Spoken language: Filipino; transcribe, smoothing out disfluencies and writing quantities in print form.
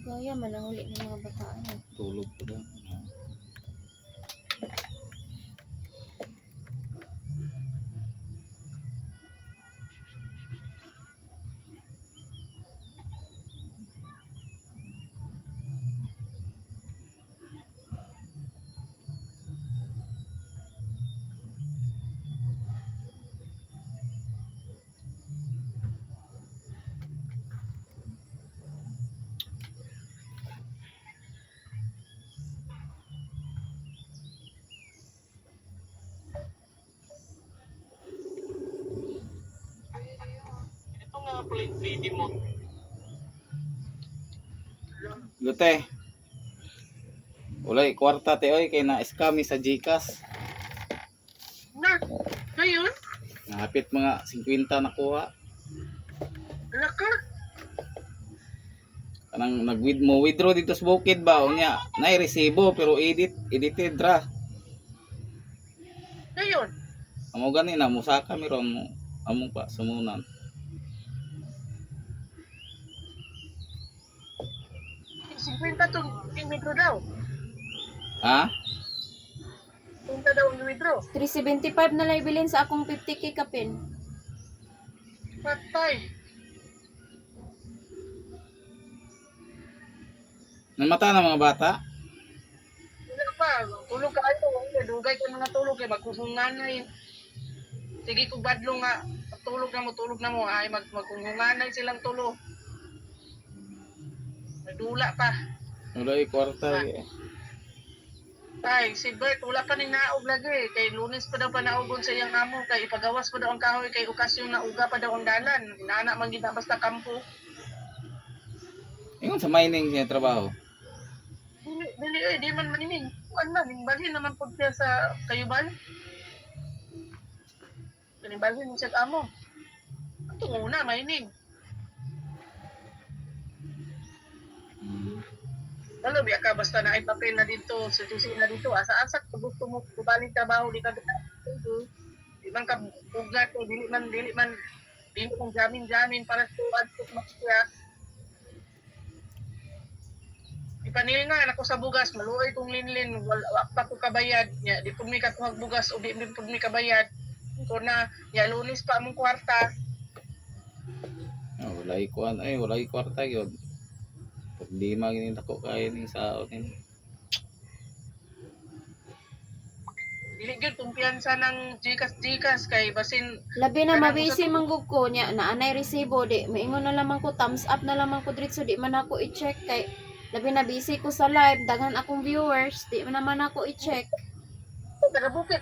Gaya man ang uli ng mga bataan. Tulog ko na. Lute. Ulay kwarta te oy kay na scam sa GCash. Na, ngayon? Nahapit mga 50 nakuha. Laka. Kanang withdraw dito sa bukid ba unya. Nay resibo pero edited ra. Ngayon? Amo gani na musaka miron mo amo pa sumunan. Kwenta to, withdraw daw. Ha? Kwenta daw withdraw. 375 na lang ibilin sa akong 50k kapin. Patay. Namata na mga bata? Wala pa, tulog ka ayo. Dugay ka mga tulog kay magkusunganay. Sige kung badlo nga, tulog na mo, ay magkusunganay silang tulog. Nagdula pa. Ulay kwarta eh. Ay, si Bert, wala pa ning naog lagi. Kay Lunes pa daw panaugon sa iyang amo. Kay ipagawas pa daw ang kahoy. Kay okasyon na uga pa daw ang dalan. Inaanak man gina basta kampo. Ingon sa mining siya trabaho. Di man maninig. Kuan na, balhin naman po siya sa kayuban. Balhin siya sa amo. Ito muna, maninig. Lalo, biya ka basta na ay papel na dito, sususi na dito. Asa-asa kung gusto mo kubaling trabaho, di ka dito. Di man ka ugat, dili man kong jamin para sa adto makasya. Ipanil nga, ako sa bugas, maluoy kong linlin, wala pa ko kabayad. Ya, di po may katuhag bugas o di po may kabayad. Kung na, ya, Lunes pa among kwarta. Walay kuan ay walay kwarta gyud. Pag di magini nako kay ning saon ni. Dili gyud kumpiyansa ng GCash kay basin Labi na mabisi manggug ko nya naanay resibo di maingon na lamang ko thumbs up na lamang ko diretso di man ako i-check kay labi na busy ko sa live daghan akong viewers di man naman ako i-check. taga Bukid